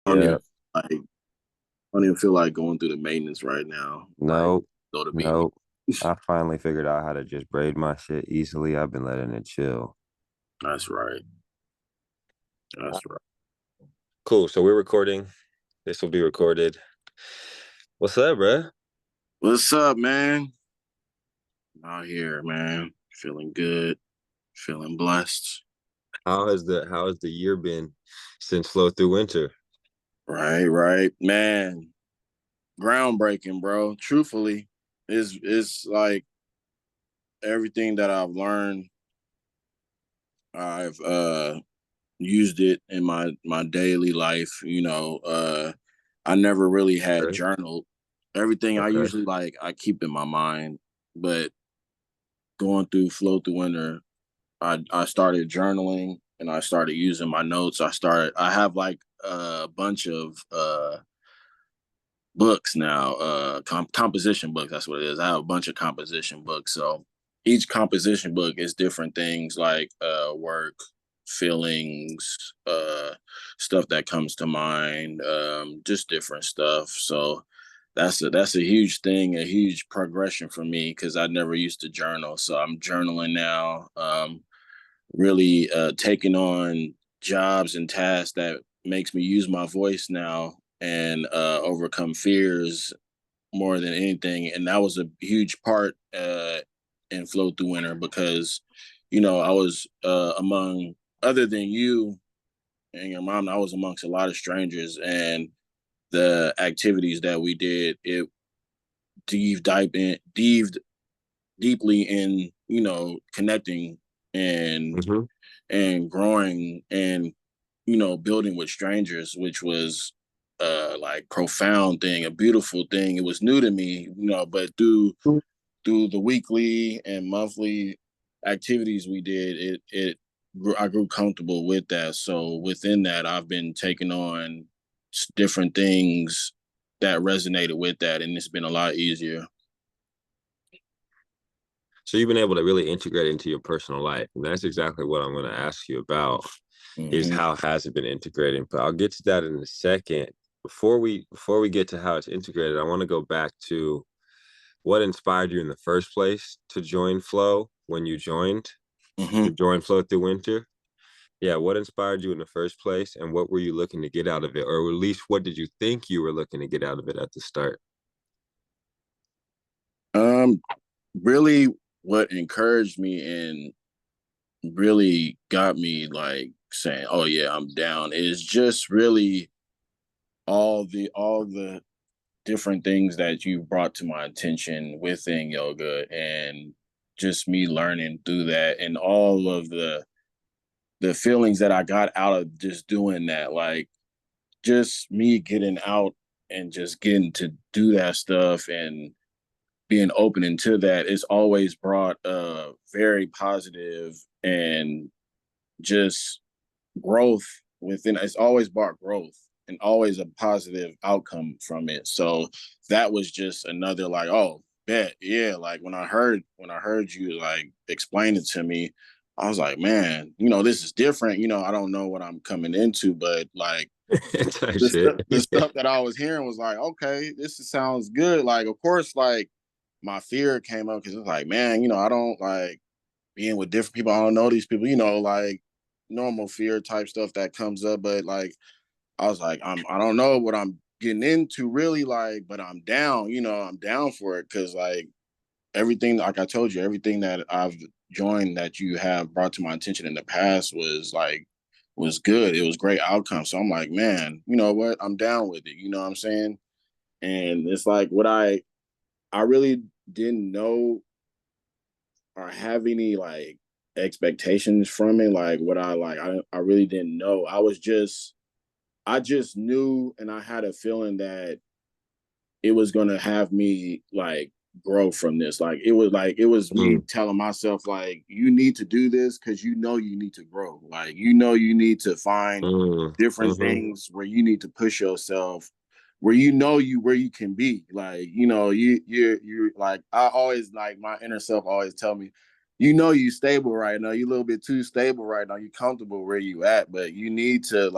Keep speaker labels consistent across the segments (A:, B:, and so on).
A: don't even
B: Yeah.
A: like I don't even feel like going through the maintenance right now. Like
B: Nope.
A: go to beat me.
B: Nope. I finally figured out how to just braid my shit easily. I've been letting it chill.
A: That's right. That's right.
B: Cool. So we're recording. This will be recorded. What's up, bruh?
A: What's up, man? Out here, man. Feeling good. Feeling blessed.
B: How has the year been since Flow Through Winter?
A: Right, right. Man, groundbreaking, bro. Truthfully, it's like everything that I've learned, I've used it in my daily life. I never really had
B: Okay.
A: journaled. Everything I
B: Okay.
A: usually like I keep in my mind, but going through Flow Through Winter, I started journaling and I started using my notes. I have like a bunch of books now, composition books. That's what it is. I have a bunch of composition books. So each composition book is different things like work, feelings, stuff that comes to mind, just different stuff. So that's a huge thing, a huge progression for me because I never used to journal. So I'm journaling now. Really taking on jobs and tasks that makes me use my voice now and overcome fears more than anything. And that was a huge part in Flow Through Winter because, I was among, other than you and your mom, I was amongst a lot of strangers, and the activities that we did, it dived deeply in, connecting and
B: Mm-hmm.
A: growing and building with strangers, which was like profound thing, a beautiful thing. It was new to me, but through the weekly and monthly activities we did, I grew comfortable with that. So within that, I've been taking on different things that resonated with that, and it's been a lot easier.
B: So you've been able to really integrate into your personal life. And that's exactly what I'm going to ask you about is
A: Mm-hmm.
B: how has it been integrating? But I'll get to that in a second. Before we get to how it's integrated, I want to go back to what inspired you in the first place to join Flow when you joined,
A: Mm-hmm.
B: to join Flow Through Winter. Yeah, what inspired you in the first place and what were you looking to get out of it? Or at least what did you think you were looking to get out of it at the start?
A: Um, Really, what encouraged me and really got me like saying, "Oh yeah, I'm down," is just really all the different things that you brought to my attention within yoga, and just me learning through that, and all of the feelings that I got out of just doing that, like just me getting out and just getting to do that stuff and being open into that. It's always brought a very positive and just growth within. It's always brought growth and always a positive outcome from it. So that was just another like, oh, bet, yeah. Like when I heard you like explain it to me, I was like, man, this is different. I don't know what I'm coming into, but like
B: Type
A: the
B: shit.
A: stuff, the stuff that I was hearing was like, okay, sounds good. Like, of course, like my fear came up because it's like, man, I don't like being with different people. I don't know these people, like normal fear type stuff that comes up. But like, I was like, I don't know what I'm getting into really, like, but I'm down, I'm down for it. Cause like everything, like I told you, everything that I've joined that you have brought to my attention in the past was good. It was great outcome. So I'm like, man, you know what? I'm down with it. You know what I'm saying? And it's like what I really didn't know or have any like expectations from it. Like what I really didn't know. I just knew, and I had a feeling that it was gonna have me like grow from this. Like it was me
B: Mm,
A: telling myself like you need to do this because you need to grow. Like you need to find different
B: mm-hmm.
A: things where you need to push yourself, where you can be. Like you like I always like my inner self always tell me. you stable right now. You're a little bit too stable right now. You're comfortable where you at, but you need to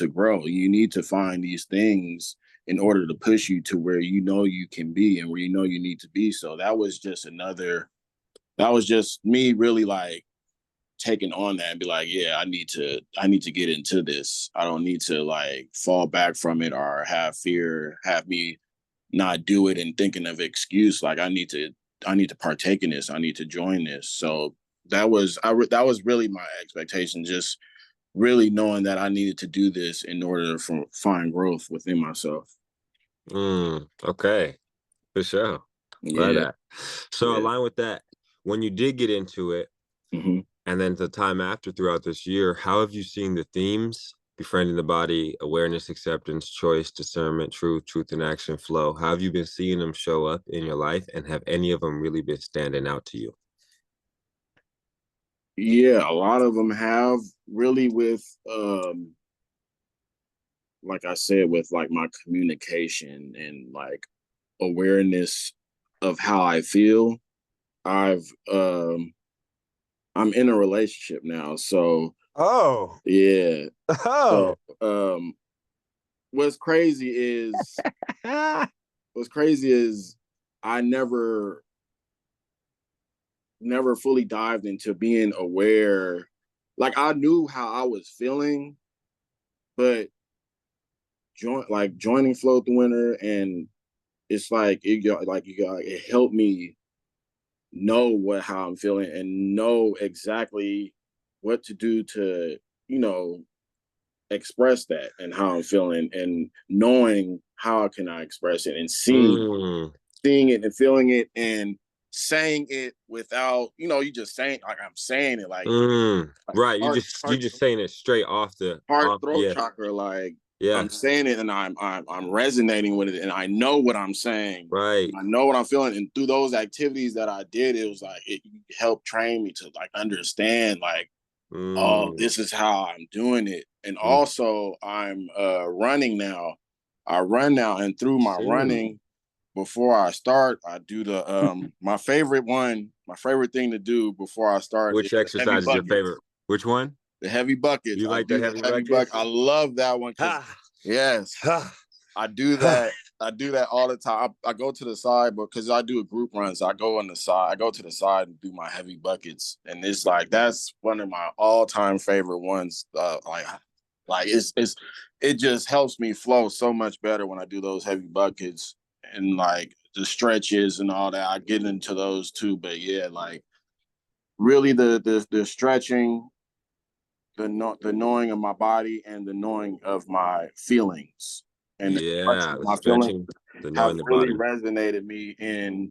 A: grow. You need to find these things in order to push you to where you can be and where you need to be. So that was just me really like taking on that and be like, yeah, I need to get into this. I don't need to like fall back from it or have fear, have me not do it and thinking of excuse. Like I need to partake in this. I need to join this. So that was really my expectation. Just really knowing that I needed to do this in order to find growth within myself.
B: Okay, for sure. Love that. So align with that. When you did get into it, and then the time after throughout this year, how have you seen the themes? Befriending the body, awareness, acceptance, choice, discernment, truth in action, flow. How have you been seeing them show up in your life, and have any of them really been standing out to you?
A: Yeah, a lot of them have, really, with like I said, with like my communication and like awareness of how I feel. I'm in a relationship now, so yeah. So what's crazy is I never fully dived into being aware. Like I knew how I was feeling, but joining Flow the Winter, and it's like it helped me know how I'm feeling and know exactly what to do to, express that and how I'm feeling, and knowing how can I express it and seeing it and feeling it and saying it without, you just saying like I'm saying it like
B: right. You just saying it straight off the
A: throat chakra, like I'm saying it and I'm resonating with it and I know what I'm saying.
B: Right.
A: I know what I'm feeling. And through those activities that I did, it was like it helped train me to like understand like, oh, this is how I'm doing it. And also I'm running now. I run now, and through my running, before I start, I do the my favorite thing to do before I start.
B: Which exercise is your favorite? Which one?
A: The heavy buckets.
B: You like the heavy buckets?
A: I love that one. Yes. I do that. I do that all the time. I go to the side, but because I do a group run, so I go on the side. I go to the side and do my heavy buckets, and it's like that's one of my all-time favorite ones. It just helps me flow so much better when I do those heavy buckets, and like the stretches and all that. I get into those too, but yeah, like really the stretching, the knowing of my body, and the knowing of my feelings, and
B: the
A: feelings
B: the knowing
A: have
B: the
A: really
B: body
A: resonated me, and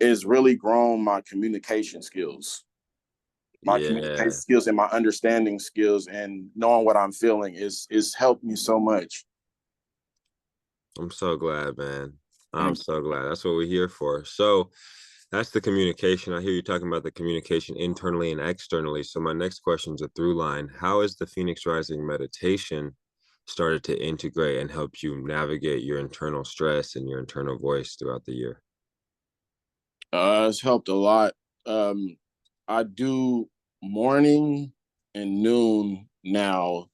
A: it's really grown my communication skills. Communication skills and my understanding skills, and knowing what I'm feeling is helped me so much.
B: I'm so glad, man. I'm so glad. That's what we're here for. So that's the communication. I hear you talking about the communication internally and externally. So my next question is a through line. How has the Phoenix Rising meditation started to integrate and help you navigate your internal stress and your internal voice throughout the year?
A: It's helped a lot. I do morning and noon now.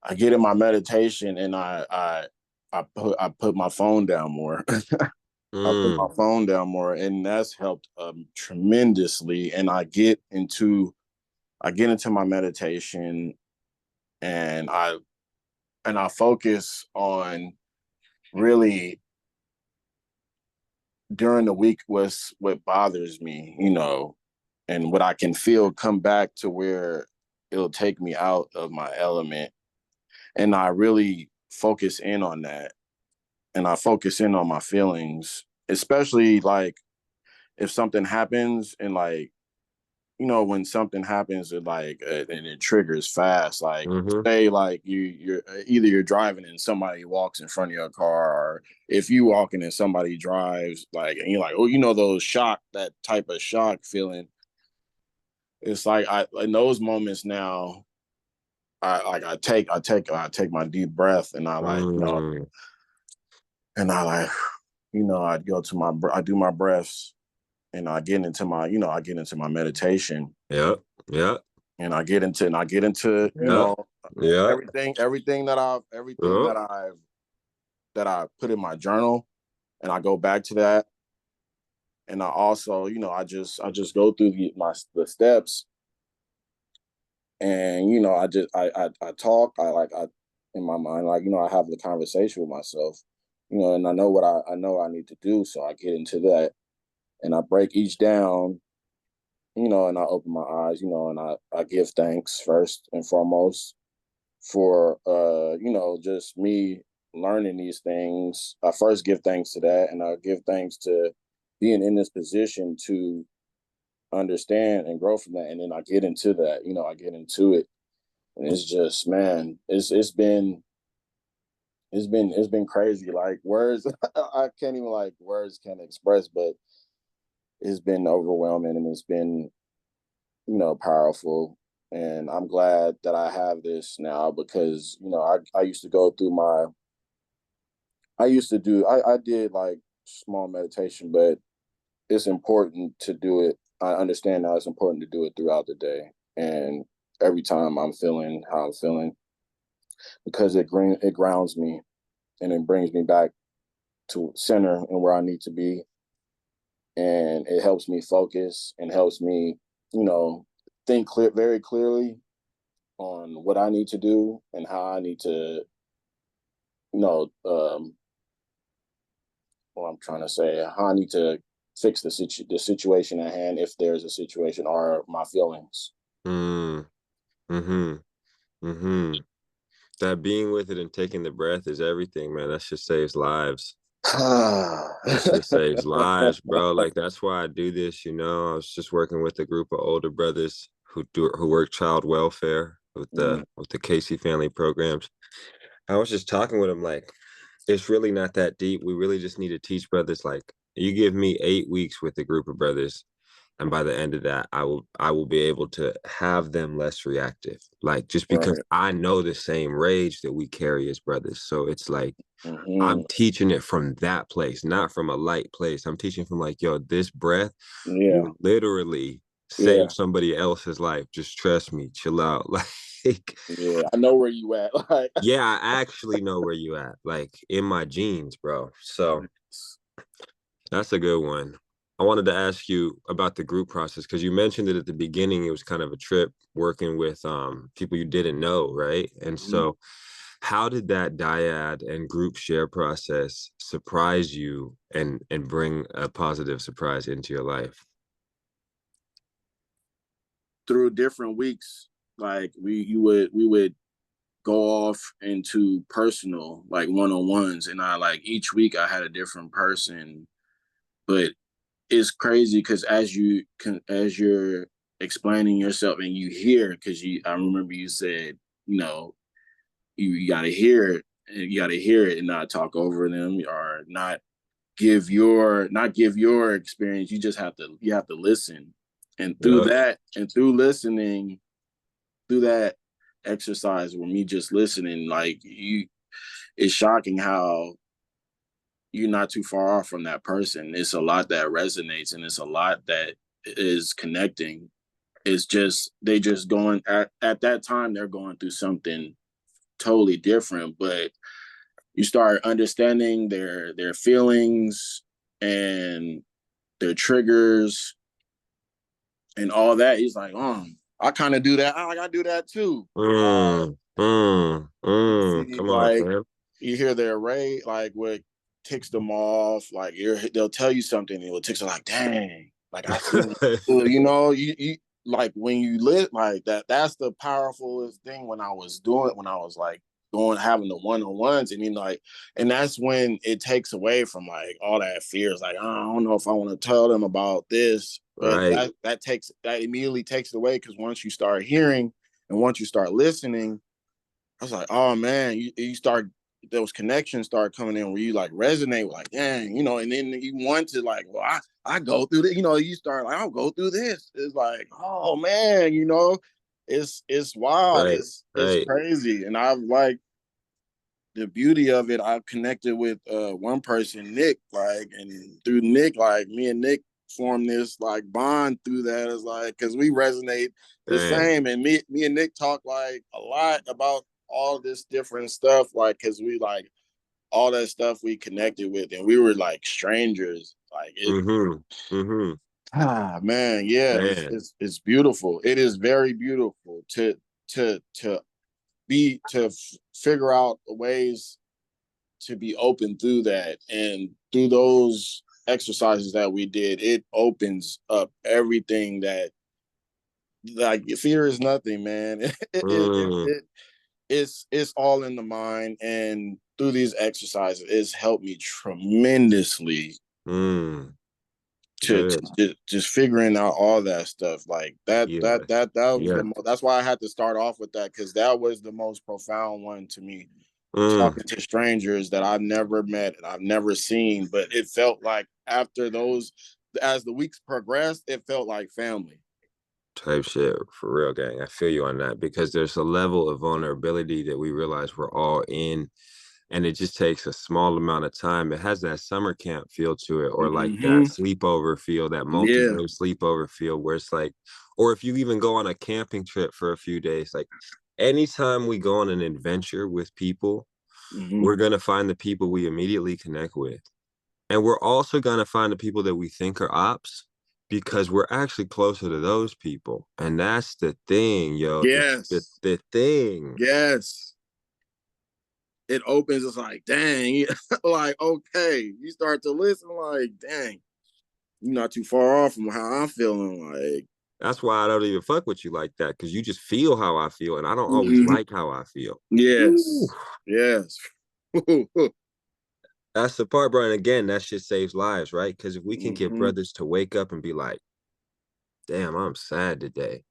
A: I get in my meditation and I put my phone down more. I put my phone down more, and that's helped tremendously. And I get into my meditation, and I focus on really during the week what bothers me, and what I can feel come back to where it'll take me out of my element. And I really focus in on that. And I focus in on my feelings, especially like if something happens and like, when something happens and like, and it triggers fast, like say like you're either you're driving and somebody walks in front of your car, or if you walking and somebody drives, like, and you're like, oh, that type of shock feeling. It's like in those moments now, I take my deep breath, and I and I I do my breaths, and I get into my, meditation.
B: Yep. Yep.
A: And I get into,
B: Yep. Yeah.
A: everything that I put in my journal, and I go back to that. And I also, I just go through the steps, and I talk, in my mind, I have the conversation with myself, and I know what I know I need to do, so I get into that, and I break each down, and I open my eyes, and I give thanks first and foremost for just me learning these things. I first give thanks to that, and I give thanks to being in this position to understand and grow from that. And then I get into that, I get into it, and it's just, man, it's been crazy. Like, words, I can't even, like, words can't express, but it's been overwhelming, and it's been, powerful. And I'm glad that I have this now, because, I used to go through I did like small meditation, but it's important to do it. I understand now it's important to do it throughout the day. And every time I'm feeling how I'm feeling, because it grounds me, and it brings me back to center and where I need to be. And it helps me focus, and helps me, think very clearly on what I need to do, and how I need to, what I'm trying to say, how I need to fix the situation at hand, if there's a situation, or my feelings.
B: Mm. Mm-hmm. Mm-hmm. That being with it and taking the breath is everything, man. That shit saves lives. That shit saves lives, bro. Like, that's why I do this. I was just working with a group of older brothers who work child welfare with the Casey family programs. I was just talking with them, like, it's really not that deep. We really just need to teach brothers, like, you give me 8 weeks with a group of brothers, and by the end of that, I will be able to have them less reactive. Like, just because I know the same rage that we carry as brothers. So it's like, I'm teaching it from that place, not from a light place. I'm teaching from, like, yo, this breath will literally save somebody else's life. Just trust me, chill out. Like,
A: I know where you at. Like,
B: yeah, I actually know where you at, like, in my genes, bro. So that's a good one. I wanted to ask you about the group process, because you mentioned it at the beginning. It was kind of a trip working with people you didn't know, right? And so how did that dyad and group share process surprise you and bring a positive surprise into your life?
A: Through different weeks, like, we would go off into personal, like, one-on-ones, and each week I had a different person. But it's crazy, because as you're explaining yourself, and you hear, because I remember you said, you got to hear it, and you got to hear it, and not talk over them, or not give your experience. You have to listen. And through that, and through listening, through that exercise, with me just listening, like, it's shocking how you're not too far off from that person. It's a lot that resonates, and it's a lot that is connecting. It's just, they just going at that time, they're going through something totally different, but you start understanding their feelings, and their triggers, and all that. He's like, I kind of do that. I do that too. See,
B: Come on,
A: like,
B: man.
A: you hear their rage, like, what ticks them off. Like, they'll tell you something, and it will tick them, like, dang, like, I feel, you like, when you live like that. That's the powerful thing when I was like having the one-on-ones, and like, and that's when it takes away from, like, all that fears. Like, I don't know if I want to tell them about this, but
B: Right.
A: that immediately takes it away, because once you start hearing, and once you start listening, I was like, oh man, you start, those connections start coming in, where you, like, resonate with, like, dang, and then you want to, like, well, I go through this, you start, like, I'll go through this. It's like, oh man, it's wild.
B: Right.
A: It's crazy. And I've, like, the beauty of it, I've connected with one person, Nick, like, and through Nick, like, me and Nick form this like bond through that. Is like because we resonate the same, and me and Nick talk like a lot about all this different stuff, like because we like all that stuff we connected with, and we were like strangers. Like it, man, yeah, it's beautiful. It is very beautiful to figure out ways to be open through that, and through those exercises that we did, it opens up everything that like fear is nothing, man. It's all in the mind, and through these exercises, it's helped me tremendously to just figuring out all that stuff. Like that was that's why I had to start off with that, because that was the most profound one to me. Talking to strangers that I've never met and I've never seen, but it felt like after those, as the weeks progressed, it felt like family.
B: Type shit, for real, gang. I feel you on that, because there's a level of vulnerability that we realize we're all in, and it just takes a small amount of time. It has that summer camp feel to it, or like that sleepover feel, that multi-day sleepover feel, where it's like, or if you even go on a camping trip for a few days, like anytime we go on an adventure with people, we're going to find the people we immediately connect with. And we're also going to find the people that we think are ops, because we're actually closer to those people. And that's the thing, yo.
A: Yes.
B: The thing.
A: Yes. It opens, it's like, dang, like, okay. You start to listen, like, dang, you're not too far off from how I'm feeling. Like,
B: that's why I don't even fuck with you like that, because you just feel how I feel, and I don't always like how I feel.
A: Yes. Ooh. Yes.
B: That's the part, bro. And again, that shit saves lives, right? Because if we can get brothers to wake up and be like, damn, I'm sad today.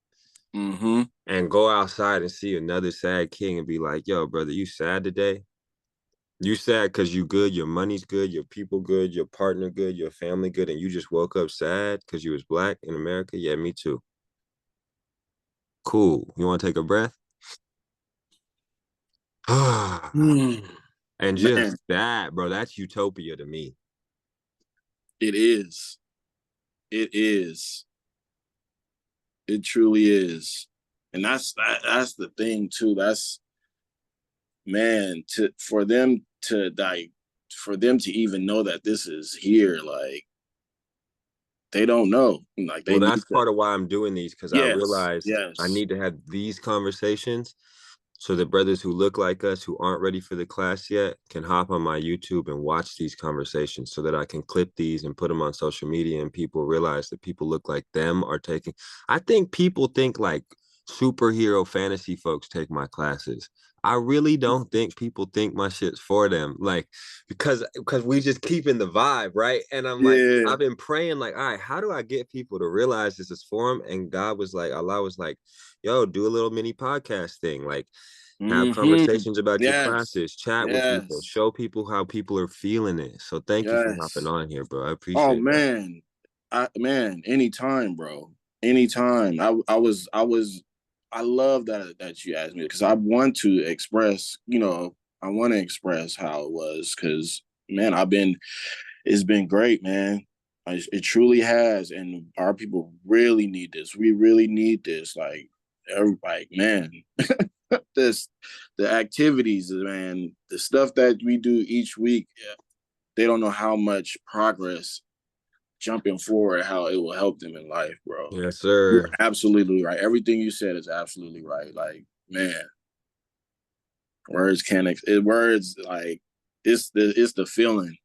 B: And go outside and see another sad king and be like, yo, brother, you sad today? You sad because you good, your money's good, your people good, your partner good, your family good, and you just woke up sad because you was black in America? Yeah, me too. Cool. You want to take a breath? And just that, bro, that's utopia to me.
A: It is. It is. It truly is. And that's the thing too. That's, man, for them to even know that this is here, like they don't know. Like they
B: that's part of why I'm doing these, because I realize I need to have these conversations so the brothers who look like us, who aren't ready for the class yet, can hop on my YouTube and watch these conversations, so that I can clip these and put them on social media, and people realize that people look like them are taking. I think people think like superhero fantasy folks take my classes. I really don't think people think my shit's for them, like, because we just keeping the vibe, right? And I'm like, I've been praying, like, all right, how do I get people to realize this is for them? And God was like, Allah was like, yo, do a little mini podcast thing, like have conversations about your classes, chat with people, show people how people are feeling it. So thank you for hopping on here, bro. I appreciate
A: it. Man, anytime, bro. Anytime. I love that you asked me, because I want to express, I want to express how it was, because, man, it's been great, man. It truly has, and our people really need this. We really need this. Like, everybody, man, the activities, man, the stuff that we do each week, they don't know how much progress jumping forward, how it will help them in life, bro.
B: Yes, sir.
A: You're absolutely right. Everything you said is absolutely right. Like, man, words can't. Words, like, it's the feeling.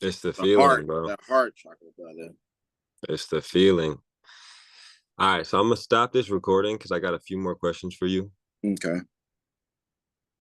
B: It's the feeling,
A: heart,
B: bro.
A: That heart, chocolate brother.
B: It's the feeling. All right, so I'm gonna stop this recording because I got a few more questions for you.
A: Okay.